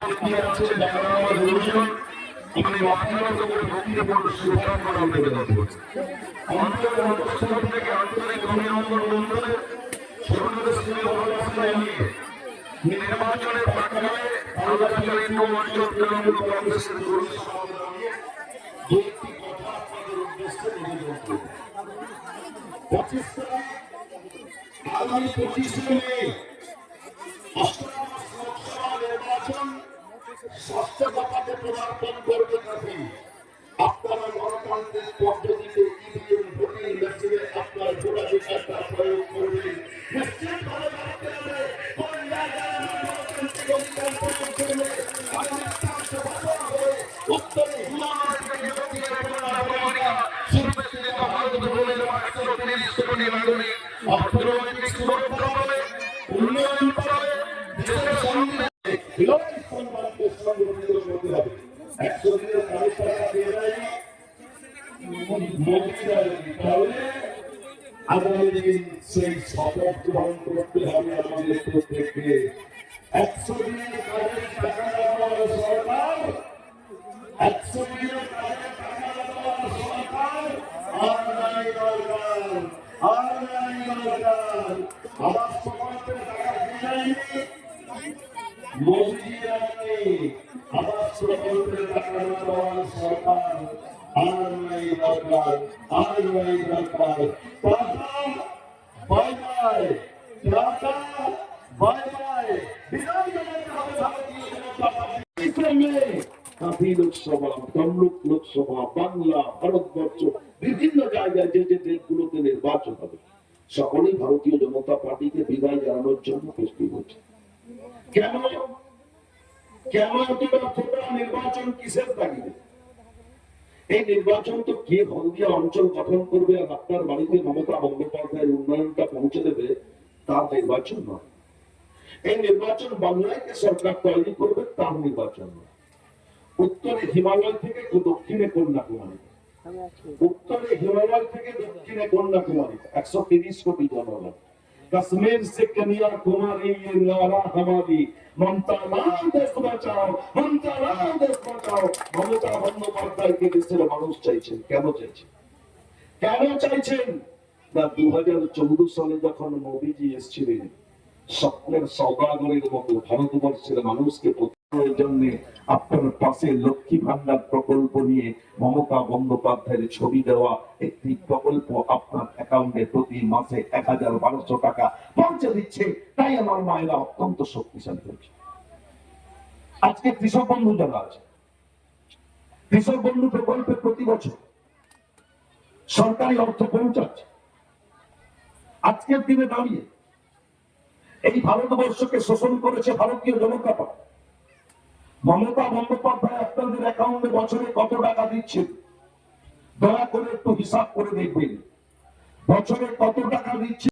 নির্বাচনের প্রাকালে আলোচনায় অঞ্চল তৃণমূল কংগ্রেসের আগামী 25 মে লোকসভা নির্বাচন স্বাস্থ্য খাতে পদার্পণ করবে কাছে আপনারা গণতান্ত্রিক পদ্ধতিতে ইভিএম ভোটিং মেশিনে আপনার ভোটাধিকারটা প্রয়োগ করবেন। নিশ্চিতভাবে জানতে হবে কোন জায়গায় উত্তরে হিমালয় থেকে অর্থনৈতিক সুরক্ষা পাবে, উন্নয়ন পাবে, দেশের সামনে আগামী দিন সেই শপথ গ্রহণ করতে হবে আমাদের প্রত্যেককে। 100 দিনের কাজের টাকা দেওয়ার সরকার, 100 দিনের কাজের টাকা দেওয়ার সরকার আর নাই দরকার, আর নাই দরকার। আবার প্রকল্পের টাকা দিলেন মোদী আপনি, আবার প্রকল্পের টাকা দেওয়ার সরকার আর নাই দরকার, আর নাই দরকার। টাকা বাই বাই, টাকা বাই বাই। বিদায় জানাতে হবে ভারতীয় জনতা পার্টি। কাঁথি লোকসভা, তমলুক লোকসভা, বাংলা, ভারতবর্ষ বিভিন্ন জায়গায় যে যে দেশগুলোতে নির্বাচন হবে সকলেই ভারতীয় জনতা পার্টিকে বিদায় জানানোর জন্য প্রস্তুত হচ্ছে। কেন কেন নির্বাচন কিসের তাগিদে? এই নির্বাচন তো কে হলদিয়া অঞ্চল গঠন করবে আর আপনার বাড়িতে মমতা বন্দ্যোপাধ্যায়ের উন্নয়নটা পৌঁছে দেবে তার নির্বাচন নয়। এই নির্বাচন বাংলায় সরকার তৈরি করবে তার নির্বাচন নয়। উত্তরে হিমালয় থেকে দক্ষিণে কন্যাকুমারী, উত্তরে হিমালয় থেকে দক্ষিণে কন্যাকুমারী 130 কোটি জনগণ। কাশ্মীর সে কন্যাকুমারী নারা হামারি, মমতা লাল দেশ বাঁচাও, মমতা লাল দেশ বাঁচাও। মমতা বন্দ্যোপাধ্যায়কে দেশের মানুষ চাইছেন। কেন চাইছেন? কেন চাইছেন না 2014 সালে যখন মোদীজি এসেছিলেন স্বপ্নের সওদাগরের মতো ভারতবর্ষের মানুষকে জন্য আপনার পাশে লক্ষ্মী ভান্ডার প্রকল্প নিয়ে মমতা বন্দ্যোপাধ্যায়ের ছবি দেওয়া একটি প্রকল্প আপনার অ্যাকাউন্টে প্রতি মাসে 1000-1200 টাকা পৌঁছে দিচ্ছে। তাই আমার মায়েরা অত্যন্ত শক্তিশালী হচ্ছে। আজকে কৃষক বন্ধু যারা আছে, কৃষক বন্ধু প্রকল্পে প্রতি বছর সরকারি অর্থ পৌঁছাচ্ছে। আজকের দিনে দাঁড়িয়ে এই ভারতবর্ষকে শোষণ করেছে ভারতীয় জনতা পার্টি। মমতা বন্দ্যোপাধ্যায় আপনাদের অ্যাকাউন্টে বছরে কত টাকা দিচ্ছেন দয়া করে একটু হিসাব করে দেখবেন। বছরে কত টাকা দিচ্ছে